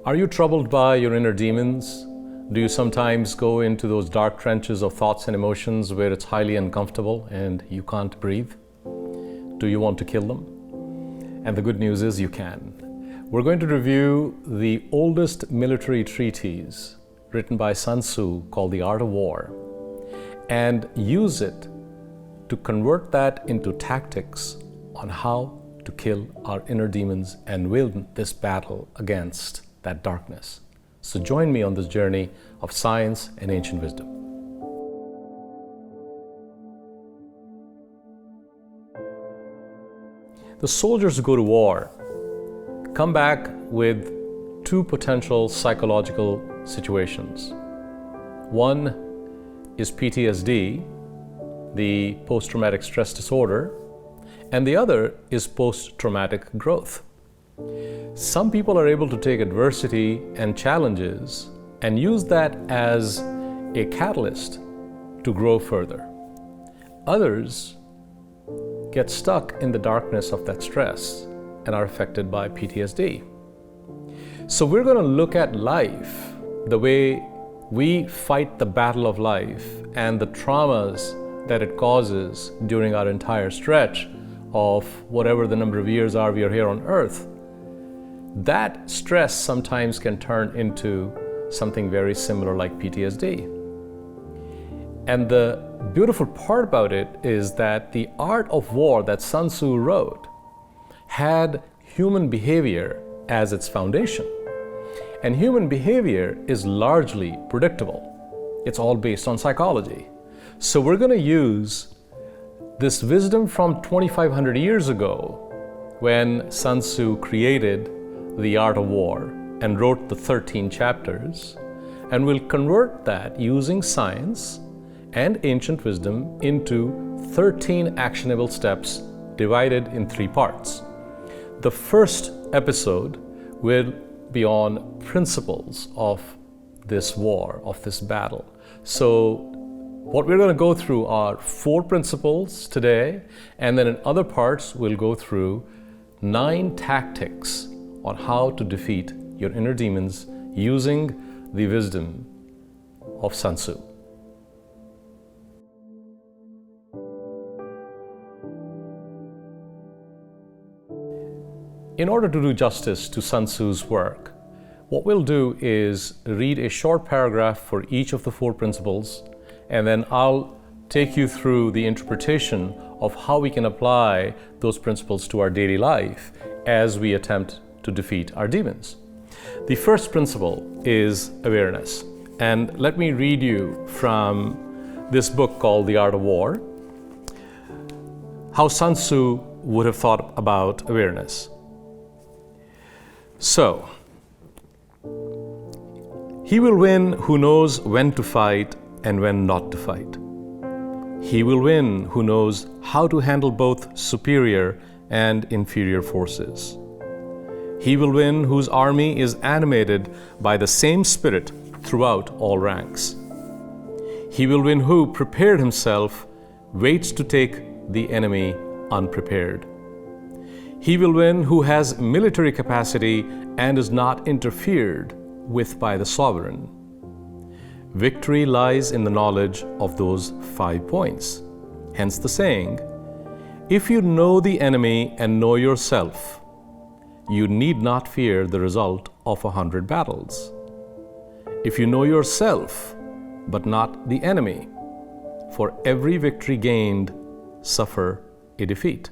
Are you troubled by your inner demons? Do you sometimes go into those dark trenches of thoughts and emotions where it's highly uncomfortable and you can't breathe? Do you want to kill them? And the good news is you can. We're going to review the oldest military treatise written by Sun Tzu called The Art of War and use it to convert that into tactics on how to kill our inner demons and win this battle against that darkness. So join me on this journey of science and ancient wisdom. The soldiers who go to war come back with two potential psychological situations. One is PTSD, the post-traumatic stress disorder, and the other is post-traumatic growth. Some people are able to take adversity and challenges and use that as a catalyst to grow further. Others get stuck in the darkness of that stress and are affected by PTSD. So we're going to look at life, the way we fight the battle of life and the traumas that it causes during our entire stretch of whatever the number of years are we are here on earth. That stress sometimes can turn into something very similar like PTSD. And the beautiful part about it is that the art of war that Sun Tzu wrote had human behavior as its foundation. And human behavior is largely predictable. It's all based on psychology. So we're going to use this wisdom from 2,500 years ago when Sun Tzu created The Art of War and wrote the 13 chapters, and we'll convert that using science and ancient wisdom into 13 actionable steps divided in 3 parts. The first episode will be on principles of this war, of this battle. So what we're going to go through are 4 principles today, and then in other parts we'll go through 9 tactics on how to defeat your inner demons using the wisdom of Sun Tzu. In order to do justice to Sun Tzu's work, what we'll do is read a short paragraph for each of the 4 principles, and then I'll take you through the interpretation of how we can apply those principles to our daily life as we attempt to defeat our demons. The first principle is awareness. And let me read you from this book called The Art of War, how Sun Tzu would have thought about awareness. So, he will win who knows when to fight and when not to fight. He will win who knows how to handle both superior and inferior forces. He will win whose army is animated by the same spirit throughout all ranks. He will win who, prepared himself, waits to take the enemy unprepared. He will win who has military capacity and is not interfered with by the sovereign. Victory lies in the knowledge of those 5 points. Hence the saying, if you know the enemy and know yourself, you need not fear the result of 100 battles. If you know yourself, but not the enemy, for every victory gained, suffer a defeat.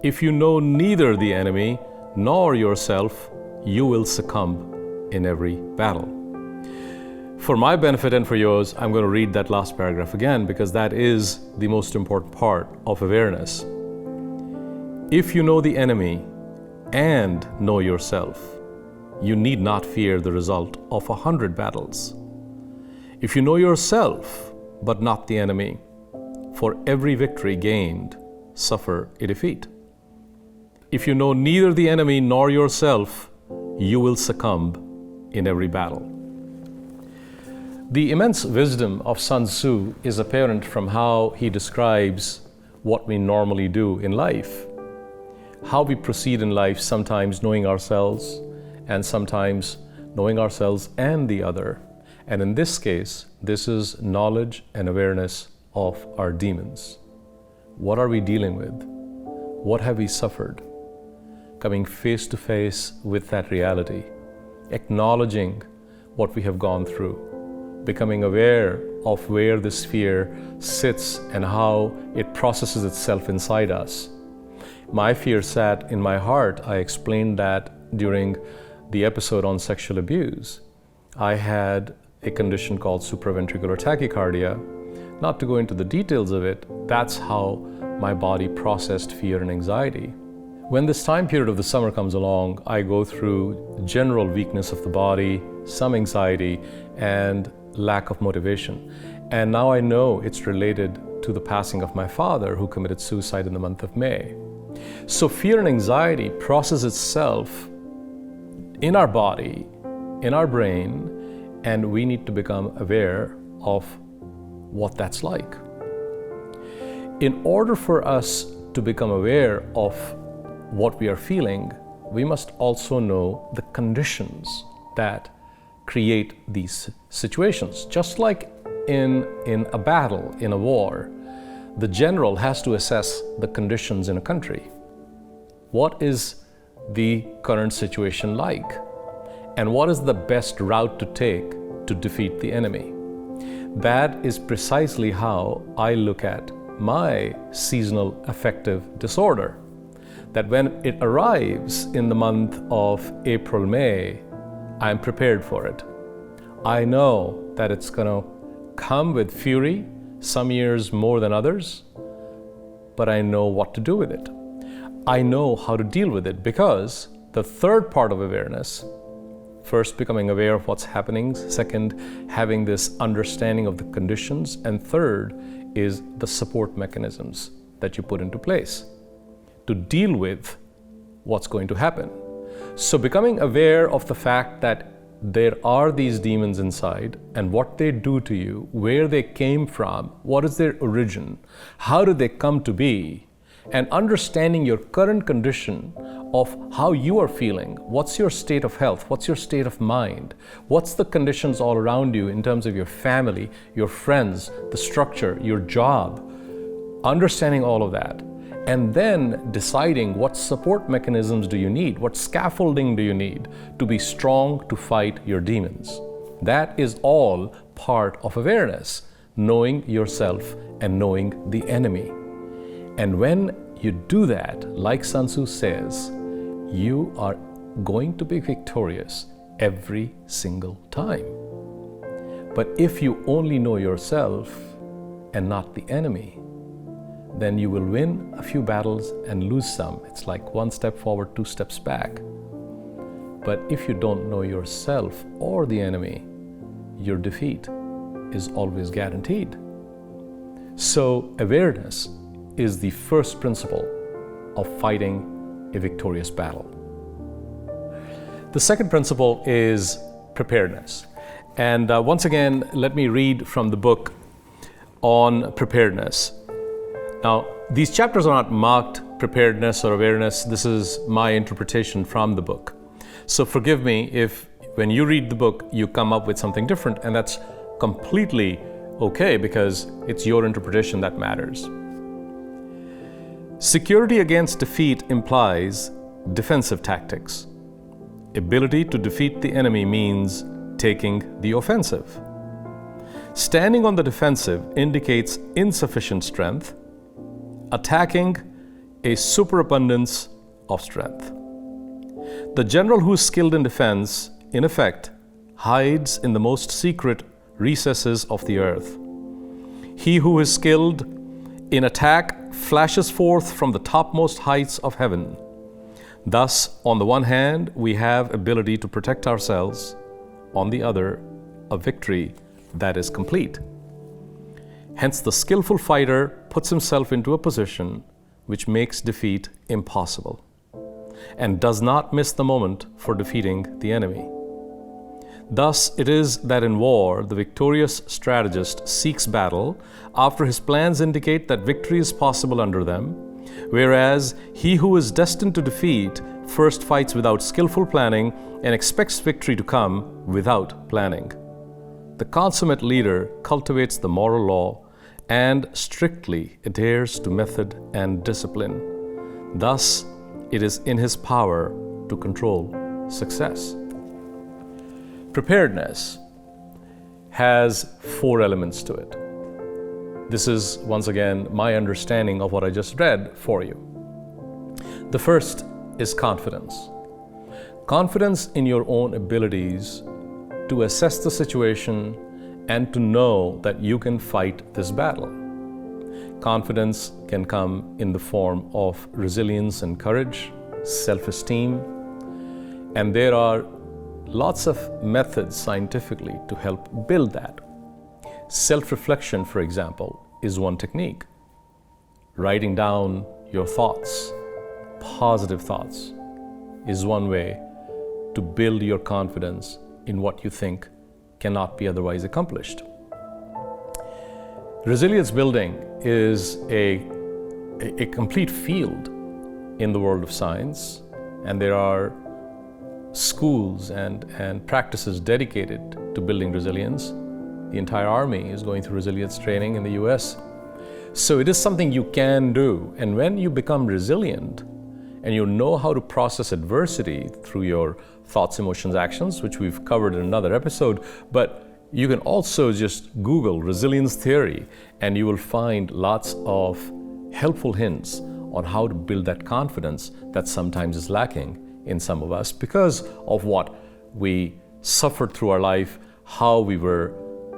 If you know neither the enemy nor yourself, you will succumb in every battle. For my benefit and for yours, I'm going to read that last paragraph again because that is the most important part of awareness. If you know the enemy and know yourself, you need not fear the result of 100 battles. If you know yourself, but not the enemy, for every victory gained, suffer a defeat. If you know neither the enemy nor yourself, you will succumb in every battle. The immense wisdom of Sun Tzu is apparent from how he describes what we normally do in life, how we proceed in life, sometimes knowing ourselves and sometimes knowing ourselves and the other. And in this case, this is knowledge and awareness of our demons. What are we dealing with? What have we suffered? Coming face to face with that reality, acknowledging what we have gone through, becoming aware of where this fear sits and how it processes itself inside us. My fear sat in my heart. I explained that during the episode on sexual abuse. I had a condition called supraventricular tachycardia. Not to go into the details of it, that's how my body processed fear and anxiety. When this time period of the summer comes along, I go through general weakness of the body, some anxiety, and lack of motivation. And now I know it's related to the passing of my father, who committed suicide in the month of May. So fear and anxiety process itself in our body, in our brain, and we need to become aware of what that's like. In order for us to become aware of what we are feeling, we must also know the conditions that create these situations. Just like in a battle, in a war, the general has to assess the conditions in a country. What is the current situation like? And what is the best route to take to defeat the enemy? That is precisely how I look at my seasonal affective disorder. That when it arrives in the month of April, May, I'm prepared for it. I know that it's going to come with fury, some years more than others, but I know what to do with it. I know how to deal with it, because the third part of awareness, first becoming aware of what's happening, second having this understanding of the conditions, and third is the support mechanisms that you put into place to deal with what's going to happen. So becoming aware of the fact that there are these demons inside and what they do to you, where they came from, what is their origin, how did they come to be, and understanding your current condition of how you are feeling, what's your state of health, what's your state of mind, what's the conditions all around you in terms of your family, your friends, the structure, your job, understanding all of that, and then deciding what support mechanisms do you need, what scaffolding do you need to be strong to fight your demons. That is all part of awareness, knowing yourself and knowing the enemy. And when you do that, like Sun Tzu says, you are going to be victorious every single time. But if you only know yourself and not the enemy, then you will win a few battles and lose some. It's like one step forward, two steps back. But if you don't know yourself or the enemy, your defeat is always guaranteed. So awareness is the first principle of fighting a victorious battle. The second principle is preparedness. And once again, let me read from the book on preparedness. Now, these chapters are not marked preparedness or awareness. This is my interpretation from the book. So forgive me if when you read the book, you come up with something different, and that's completely okay, because it's your interpretation that matters. Security against defeat implies defensive tactics. Ability to defeat the enemy means taking the offensive. Standing on the defensive indicates insufficient strength, attacking a superabundance of strength. The general who is skilled in defense, in effect, hides in the most secret recesses of the earth. He who is skilled in attack flashes forth from the topmost heights of heaven. Thus, on the one hand, we have ability to protect ourselves, on the other, a victory that is complete. Hence, the skillful fighter puts himself into a position which makes defeat impossible and does not miss the moment for defeating the enemy. Thus, it is that in war, the victorious strategist seeks battle after his plans indicate that victory is possible under them, whereas he who is destined to defeat first fights without skillful planning and expects victory to come without planning. The consummate leader cultivates the moral law and strictly adheres to method and discipline. Thus, it is in his power to control success. Preparedness has 4 elements to it. This is, once again, my understanding of what I just read for you. The first is confidence. Confidence in your own abilities to assess the situation and to know that you can fight this battle. Confidence can come in the form of resilience and courage, self-esteem, and there are lots of methods scientifically to help build that. Self-reflection, for example, is one technique. Writing down your thoughts, positive thoughts, is one way to build your confidence in what you think cannot be otherwise accomplished. Resilience building is a complete field in the world of science, and there are schools and practices dedicated to building resilience. The entire army is going through resilience training in the US. So it is something you can do, and when you become resilient and you know how to process adversity through your thoughts, emotions, actions, which we've covered in another episode, but you can also just Google resilience theory and you will find lots of helpful hints on how to build that confidence that sometimes is lacking in some of us because of what we suffered through our life, how we were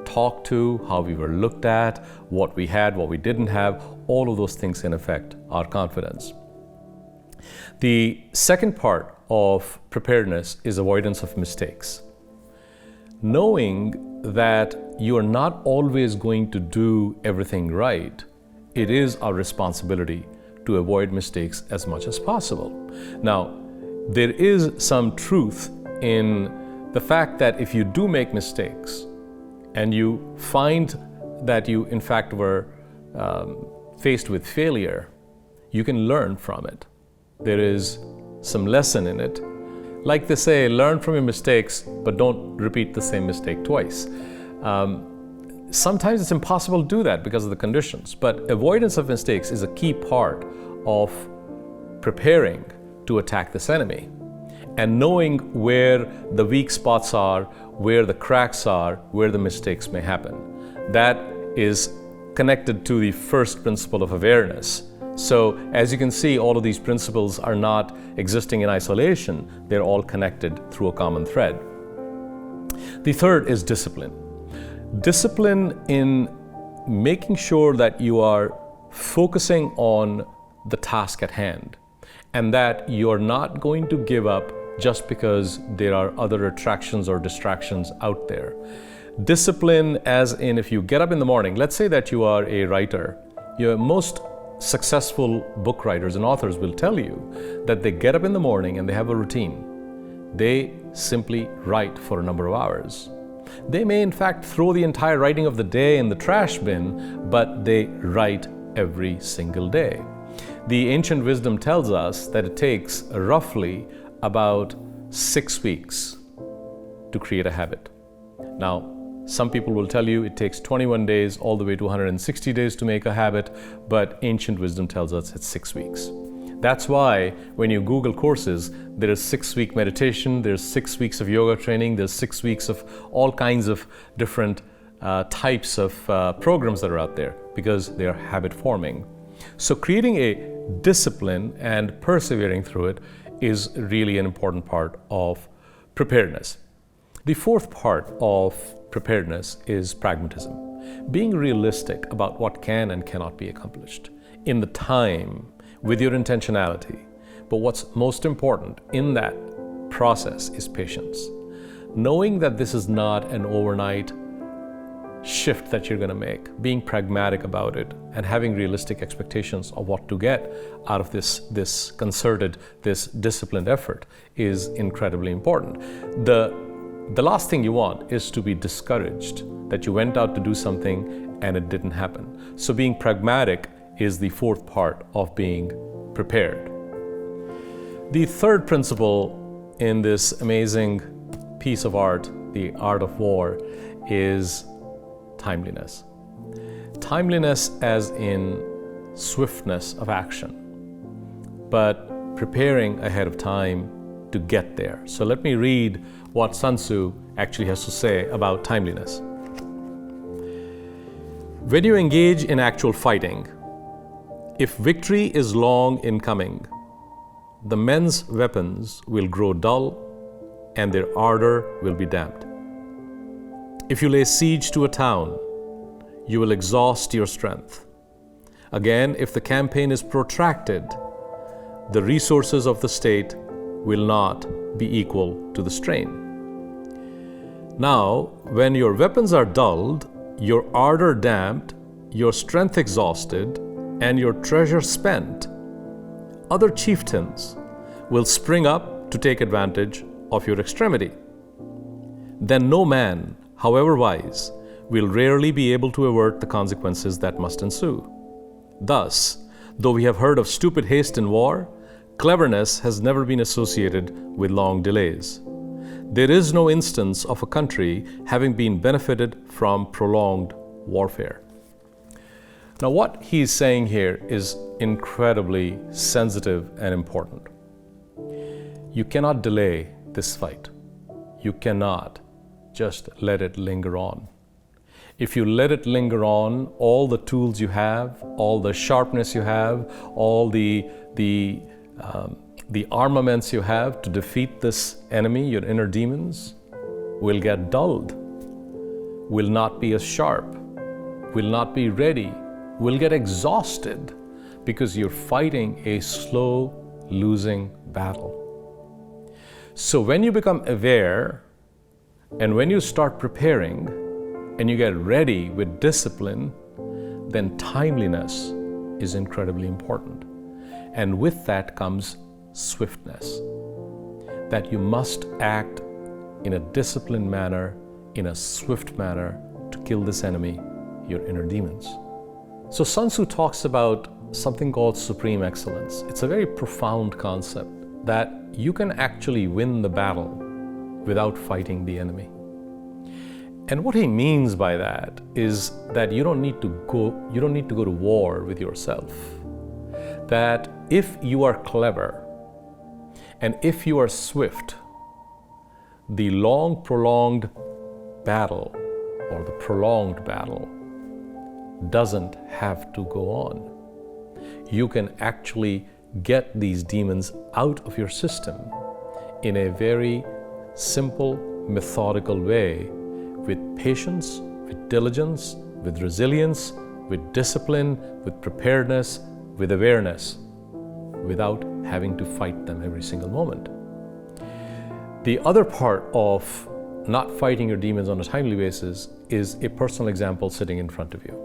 talked to, how we were looked at, what we had, what we didn't have. All of those things can affect our confidence. The second part of preparedness is avoidance of mistakes. Knowing that you are not always going to do everything right, it is our responsibility to avoid mistakes as much as possible. Now, there is some truth in the fact that if you do make mistakes and you find that you in fact were faced with failure, you can learn from it. There is some lesson in it. Like they say, learn from your mistakes, but don't repeat the same mistake twice. Sometimes it's impossible to do that because of the conditions, but avoidance of mistakes is a key part of preparing to attack this enemy. And knowing where the weak spots are, where the cracks are, where the mistakes may happen. That is connected to the first principle of awareness. So as you can see, all of these principles are not existing in isolation. They're all connected through a common thread. The third is discipline. Discipline in making sure that you are focusing on the task at hand and that you're not going to give up just because there are other attractions or distractions out there. Discipline as in if you get up in the morning, let's say that you are a writer, most successful book writers and authors will tell you that they get up in the morning and they have a routine. They simply write for a number of hours. They may in fact throw the entire writing of the day in the trash bin, but they write every single day. The ancient wisdom tells us that it takes roughly about 6 weeks to create a habit. Now, some people will tell you it takes 21 days all the way to 160 days to make a habit, but ancient wisdom tells us it's 6 weeks. That's why when you Google courses, there is 6-week meditation, there's 6 weeks of yoga training, there's 6 weeks of all kinds of different types of programs that are out there because they are habit forming. So creating a discipline and persevering through it is really an important part of preparedness. The fourth part of preparedness is pragmatism. Being realistic about what can and cannot be accomplished in the time with your intentionality. But what's most important in that process is patience. Knowing that this is not an overnight shift that you're going to make, being pragmatic about it and having realistic expectations of what to get out of this concerted, this disciplined effort is incredibly important. The last thing you want is to be discouraged that you went out to do something and it didn't happen. So being pragmatic is the fourth part of being prepared. The third principle in this amazing piece of art, the art of war, is timeliness. Timeliness as in swiftness of action, but preparing ahead of time to get there. So let me read what Sun Tzu actually has to say about timeliness. When you engage in actual fighting, if victory is long in coming, the men's weapons will grow dull and their ardor will be damped. If you lay siege to a town, you will exhaust your strength. Again, if the campaign is protracted, the resources of the state will not be equal to the strain. Now, when your weapons are dulled, your ardor damped, your strength exhausted, and your treasure spent, other chieftains will spring up to take advantage of your extremity. Then no man, however wise, will rarely be able to avert the consequences that must ensue. Thus, though we have heard of stupid haste in war, cleverness has never been associated with long delays. There is no instance of a country having been benefited from prolonged warfare. Now, what he's saying here is incredibly sensitive and important. You cannot delay this fight. You cannot just let it linger on. If you let it linger on, all the tools you have, all the sharpness you have, all the armaments you have to defeat this enemy, your inner demons, will get dulled, will not be as sharp, will not be ready, will get exhausted because you're fighting a slow losing battle. So when you become aware and when you start preparing and you get ready with discipline, then timeliness is incredibly important. And with that comes swiftness, that you must act in a disciplined manner, in a swift manner to kill this enemy, your inner demons. So Sun Tzu talks about something called supreme excellence. It's a very profound concept that you can actually win the battle without fighting the enemy. And what he means by that is that you don't need to go to war with yourself. That if you are clever and if you are swift, the long prolonged battle or the prolonged battle doesn't have to go on. You can actually get these demons out of your system in a very simple, methodical way, with patience, with diligence, with resilience, with discipline, with preparedness, with awareness, without having to fight them every single moment. The other part of not fighting your demons on a timely basis is a personal example sitting in front of you.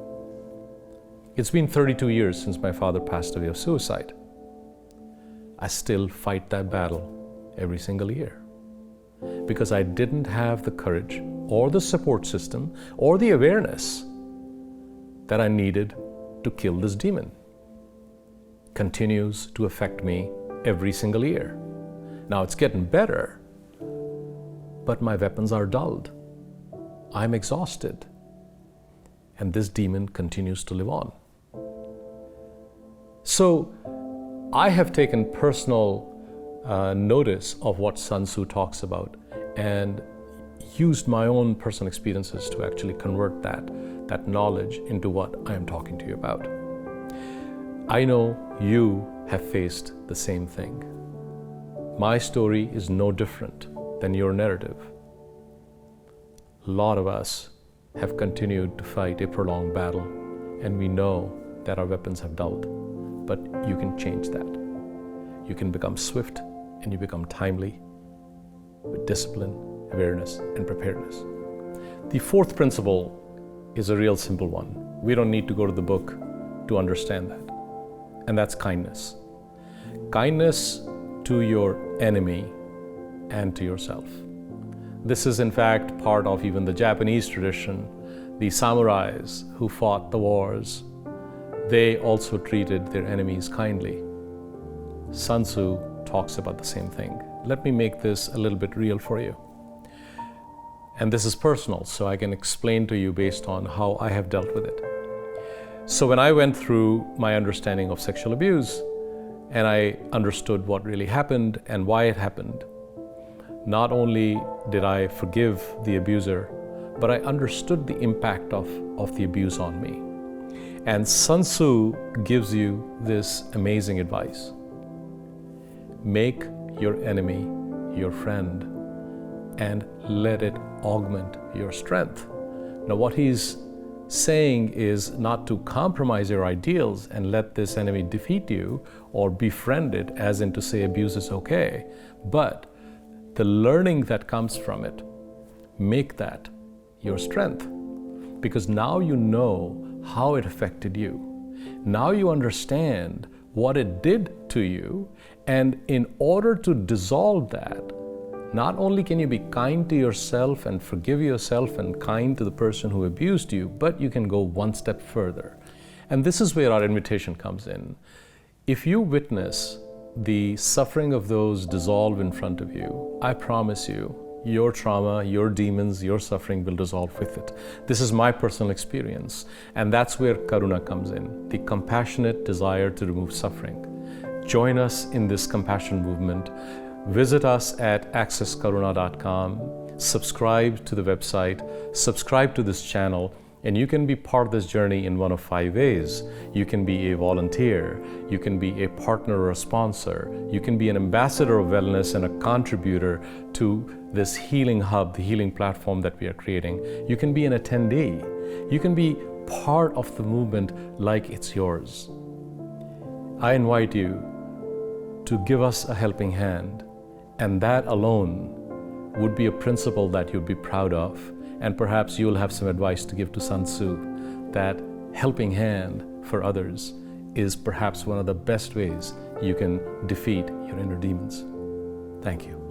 It's been 32 years since my father passed away of suicide. I still fight that battle every single year because I didn't have the courage or the support system or the awareness that I needed to kill this demon. Continues to affect me every single year. Now it's getting better, but my weapons are dulled. I'm exhausted, and this demon continues to live on. So I have taken personal notice of what Sun Tzu talks about and used my own personal experiences to actually convert that knowledge into what I am talking to you about. I know you have faced the same thing. My story is no different than your narrative. A lot of us have continued to fight a prolonged battle, and we know that our weapons have dulled. But you can change that. You can become swift and you become timely with discipline, awareness, and preparedness. The fourth principle is a real simple one. We don't need to go to the book to understand that. And that's kindness. Kindness to your enemy and to yourself. This is in fact part of even the Japanese tradition. The samurais who fought the wars, they also treated their enemies kindly. Sun Tzu talks about the same thing. Let me make this a little bit real for you. And this is personal, so I can explain to you based on how I have dealt with it. So when I went through my understanding of sexual abuse, and I understood what really happened and why it happened, not only did I forgive the abuser, but I understood the impact of the abuse on me. And Sun Tzu gives you this amazing advice. Make your enemy your friend and let it augment your strength. Now, what he's saying is not to compromise your ideals and let this enemy defeat you or befriend it, as in to say abuse is okay, but the learning that comes from it, make that your strength. Because now you know how it affected you. Now you understand what it did to you, and in order to dissolve that, not only can you be kind to yourself and forgive yourself and kind to the person who abused you, but you can go one step further. And this is where our invitation comes in. If you witness the suffering of those dissolve in front of you, I promise you, your trauma, your demons, your suffering will dissolve with it. This is my personal experience. And that's where Karuna comes in, the compassionate desire to remove suffering. Join us in this compassion movement. Visit us at accesskaruna.com, subscribe to the website, subscribe to this channel, and you can be part of this journey in one of 5 ways. You can be a volunteer, you can be a partner or a sponsor, you can be an ambassador of wellness and a contributor to this healing hub, the healing platform that we are creating. You can be an attendee, you can be part of the movement like it's yours. I invite you to give us a helping hand, and that alone would be a principle that you'd be proud of. And perhaps you'll have some advice to give to Sun Tzu, that helping hand for others is perhaps one of the best ways you can defeat your inner demons. Thank you.